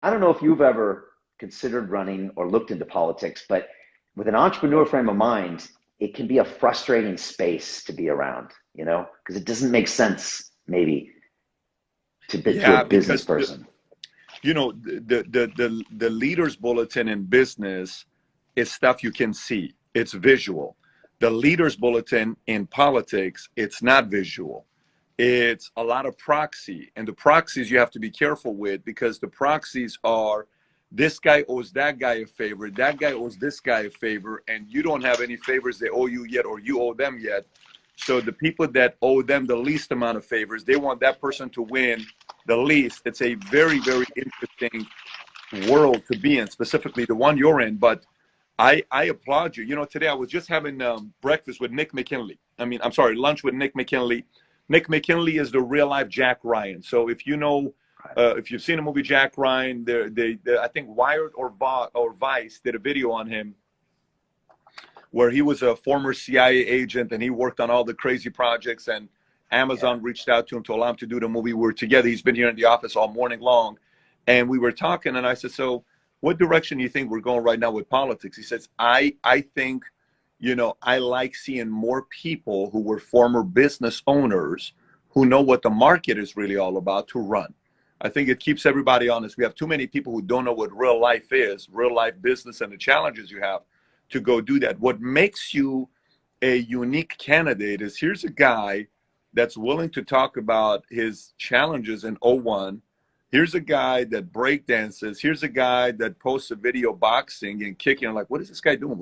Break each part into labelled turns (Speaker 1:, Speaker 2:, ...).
Speaker 1: I don't know if you've ever considered running or looked into politics, but with an entrepreneur frame of mind, it can be a frustrating space to be around, because it doesn't make sense maybe to a
Speaker 2: Yeah,
Speaker 1: business
Speaker 2: because
Speaker 1: person.
Speaker 2: the leaders bulletin in business is stuff you can see. It's visual. The leaders bulletin in politics, it's not visual. It's a lot of proxy, and the proxies you have to be careful with, because the proxies are this guy owes that guy a favor, that guy owes this guy a favor, and you don't have any favors they owe you yet, or you owe them yet. So the people that owe them the least amount of favors, they want that person to win the least. It's a very, very interesting world to be in, specifically the one you're in. But I applaud you. Today I was just having breakfast with Nick McKinley. I'm sorry, lunch with Nick McKinley. Nick McKinley is the real life Jack Ryan. So if if you've seen the movie Jack Ryan, I think Wired or Vice did a video on him where he was a former CIA agent and he worked on all the crazy projects, and Amazon reached out to him to allow him to do the movie. We're together. He's been here in the office all morning long. And we were talking, and I said, so what direction do you think we're going right now with politics? He says, I think, I like seeing more people who were former business owners who know what the market is really all about to run. I think it keeps everybody honest. We have too many people who don't know what real life is, real life business, and the challenges you have to go do that. What makes you a unique candidate is here's a guy that's willing to talk about his challenges in '01. Here's a guy that break dances. Here's a guy that posts a video boxing and kicking. I'm like, what is this guy doing?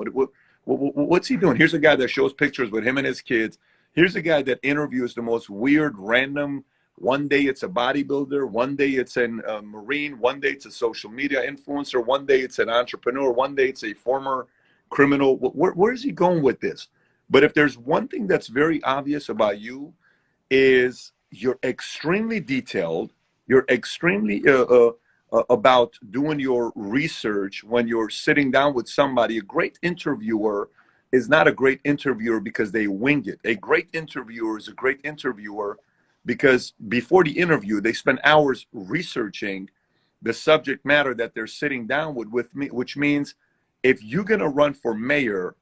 Speaker 2: What's he doing? Here's a guy that shows pictures with him and his kids. Here's a guy that interviews the most weird, random. One day it's a bodybuilder. One day it's a Marine. One day it's a social media influencer. One day it's an entrepreneur. One day it's a former criminal. Where is he going with this? But if there's one thing that's very obvious about you, is you're extremely detailed. You're extremely about doing your research when you're sitting down with somebody. A great interviewer is not a great interviewer because they wing it. A great interviewer is a great interviewer because before the interview, they spend hours researching the subject matter that they're sitting down with me, which means if you're going to run for mayor,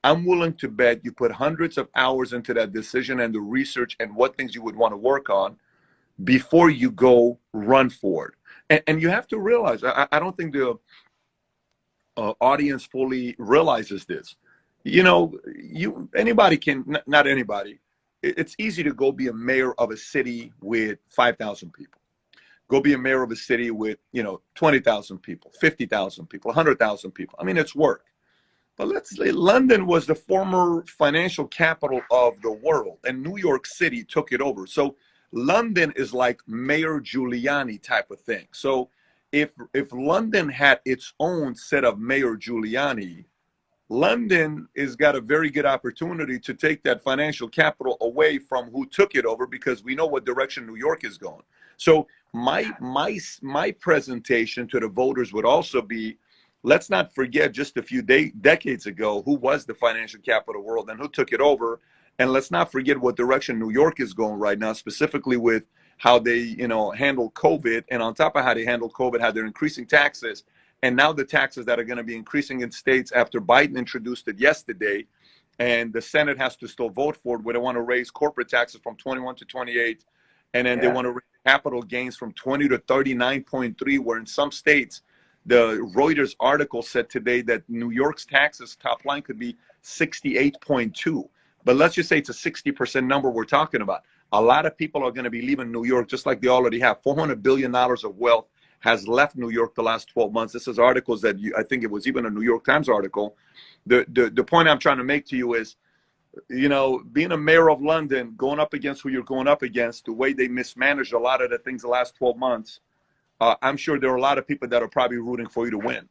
Speaker 2: I'm willing to bet you put hundreds of hours into that decision and the research and what things you would want to work on before you go run for it. And you have to realize, I don't think the audience fully realizes this. Anybody can, not anybody, it's easy to go be a mayor of a city with 5,000 people. Go be a mayor of a city with, 20,000 people, 50,000 people, 100,000 people. It's work. But let's say London was the former financial capital of the world, and New York City took it over. So London is like Mayor Giuliani type of thing. So if London had its own set of Mayor Giuliani, London has got a very good opportunity to take that financial capital away from who took it over, because we know what direction New York is going. So my presentation to the voters would also be, let's not forget just a few decades ago who was the financial capital of the world and who took it over. And let's not forget what direction New York is going right now, specifically with how they, handle COVID. And on top of how they handle COVID, how they're increasing taxes. And now the taxes that are going to be increasing in states after Biden introduced it yesterday. And the Senate has to still vote for it, where they want to raise corporate taxes from 21 to 28. And then they want to raise capital gains from 20 to 39.3, where in some states, the Reuters article said today that New York's taxes top line could be 68.2. But let's just say it's a 60% number we're talking about. A lot of people are going to be leaving New York, just like they already have. $400 billion of wealth has left New York the last 12 months. This is articles that I think it was even a New York Times article. The point I'm trying to make to you is, being a mayor of London, going up against who you're going up against, the way they mismanaged a lot of the things the last 12 months, I'm sure there are a lot of people that are probably rooting for you to win.